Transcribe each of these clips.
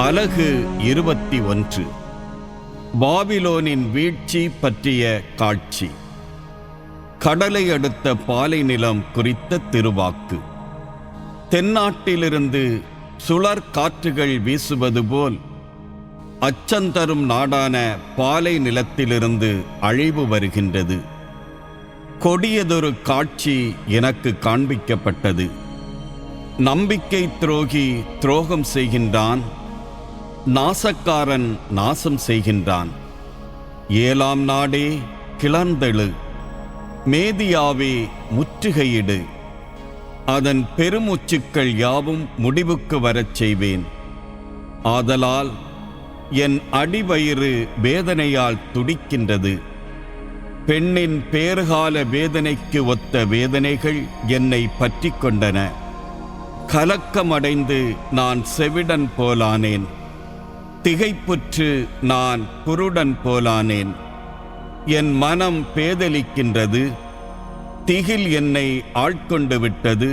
அலகு 21. பாபிலோனின் வீழ்ச்சி பற்றிய காட்சி. கடலை அடுத்த பாலை நிலம் குறித்த திருவாக்கு. தென்னாட்டிலிருந்து சுழற் காற்றுகள் வீசுவது போல் அச்சந்தரும் நாடான பாலை நிலத்திலிருந்து அழிவு வருகின்றது. கொடியதொரு காட்சி எனக்கு காண்பிக்கப்பட்டது. நம்பிக்கை துரோகி துரோகம் செய்கின்றான், நாசக்காரன் நாசம் செய்கின்றான். ஏலாம் நாடே கிளர்ந்தெழு, மேதியாவே முற்றுகையிடு. அதன் பெருமுச்சுக்கள் யாவும் முடிவுக்கு வரச் செய்வேன். ஆதலால் என் அடிவயிறு வேதனையால் துடிக்கின்றது. பெண்ணின் பேறுகால வேதனைக்கு ஒத்த வேதனைகள் என்னை பற்றி கொண்டன. கலக்கமடைந்து நான் செவிடன் போலானேன். திகைப்புற்று நான் குருடன் போலானேன். என் மனம் பேதலிக்கின்றது. திகில் என்னை ஆட்கொண்டு விட்டது.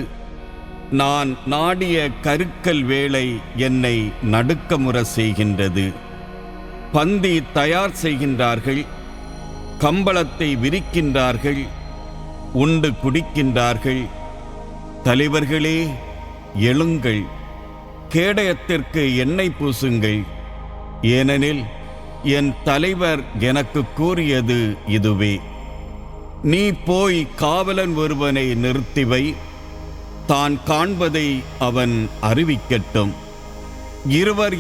நான் நாடிய கருக்கல் வேளை என்னை நடுக்கமுற செய்கின்றது. பந்தி தயார் செய்கின்றார்கள், கம்பளத்தை விரிக்கின்றார்கள், உண்டு குடிக்கின்றார்கள். தலைவர்களே, எழுங்கள், கேடயத்திற்கு எண்ணெய் பூசுங்கள். ஏனெனில் என் தலைவர் எனக்கு கூறியது இதுவே: நீ போய் காவலன் ஒருவனை நிறுத்திவை, தான் காண்பதை அவன் அறிவிக்கட்டும்.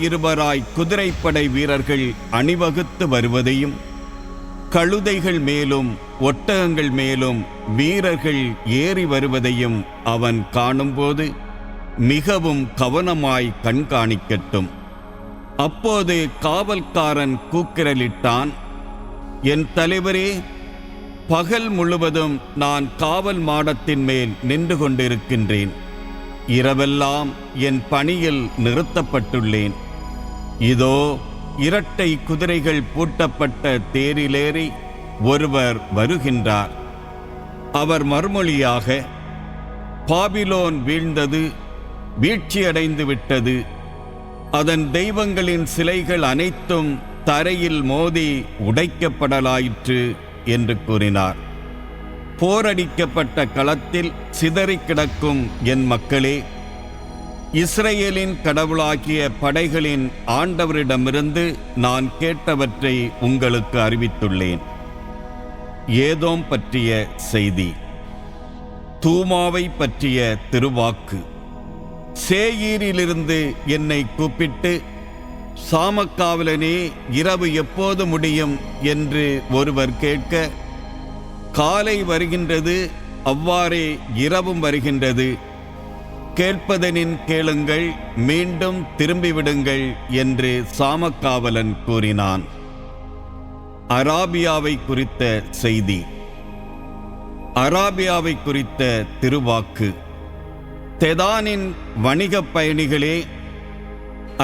இருவராய் குதிரைப்படை வீரர்கள் அணிவகுத்து வருவதையும், கழுதைகள் மேலும் ஒட்டகங்கள் மேலும் வீரர்கள் ஏறி வருவதையும் அவன் காணும்போது மிகவும் கவனமாய் கண்காணிக்கட்டும். அப்போது காவல்காரன் கூக்குரலிட்டான்: என் தலைவரே, பகல் முழுவதும் நான் காவல் மாடத்தின் மேல் நின்று கொண்டிருக்கின்றேன். இரவெல்லாம் என் பணியில் நிறுத்தப்பட்டுள்ளேன். இதோ இரட்டை குதிரைகள் பூட்டப்பட்ட தேரிலேறி ஒருவர் வருகின்றார். அவர் மறுமொழியாக: பாபிலோன் வீழ்ந்தது, வீழ்ச்சியடைந்து விட்டது. அதன் தெய்வங்களின் சிலைகள் அனைத்தும் தரையில் மோதி உடைக்கப்படலாயிற்று என்று கூறினார். போரடிக்கப்பட்ட களத்தில் சிதறி கிடக்கும் என் மக்களே, இஸ்ரவேலின் கடவுளாகிய படைகளின் ஆண்டவரிடமிருந்து நான் கேட்டவற்றை உங்களுக்கு அறிவித்துள்ளேன். ஏதோம் பற்றிய செய்தி. தூமாவை பற்றிய திருவாக்கு. சேயீரிலிருந்து என்னை கூப்பிட்டு, சாமக்காவலனே, இரவு எப்போது முடியும் என்று ஒருவர் கேட்க, காலை வருகின்றது, அவ்வாறே இரவும் வருகின்றது. கேட்பதனின் கேளுங்கள், மீண்டும் திரும்பிவிடுங்கள் என்று சாமக்காவலன் கூறினான். அராபியாவை குறித்த செய்தி. அராபியாவை குறித்த திருவாக்கு. தெதானின் வணிகப் பயணிகளே,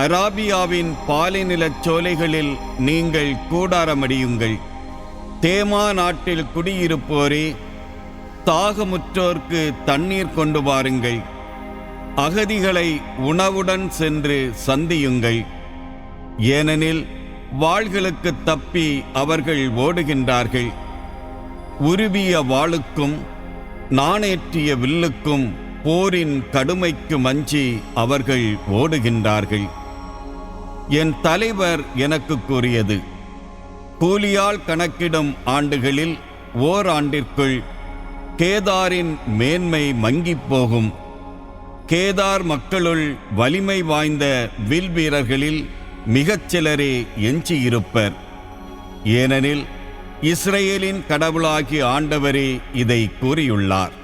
அராபியாவின் பாலைநிலச் சோலைகளில் நீங்கள் கூடாரமடியுங்கள். தேமா நாட்டில் குடியிருப்போரே, தாகமுற்றோர்க்கு தண்ணீர் கொண்டு வாருங்கள். அகதிகளை உணவுடன் சென்று சந்தியுங்கள். ஏனெனில் வாள்களுக்கு தப்பி அவர்கள் ஓடுகின்றார்கள். உருவிய வாளுக்கும் நாணேற்றிய வில்லுக்கும் போரின் கடுமைக்கு மஞ்சி அவர்கள் ஓடுகின்றார்கள். என் தலைவர் எனக்கு கூறியது: கூலியால் கணக்கிடும் ஆண்டுகளில் ஓராண்டிற்குள் கேதாரின் மேன்மை மங்கிப் போகும். கேதார் மக்களுள் வலிமை வாய்ந்த வில் வீரர்களில் மிகச் சிலரே எஞ்சியிருப்பர். ஏனெனில் இஸ்ரவேலின் கடவுளாகிய ஆண்டவரே இதை கூறியுள்ளார்.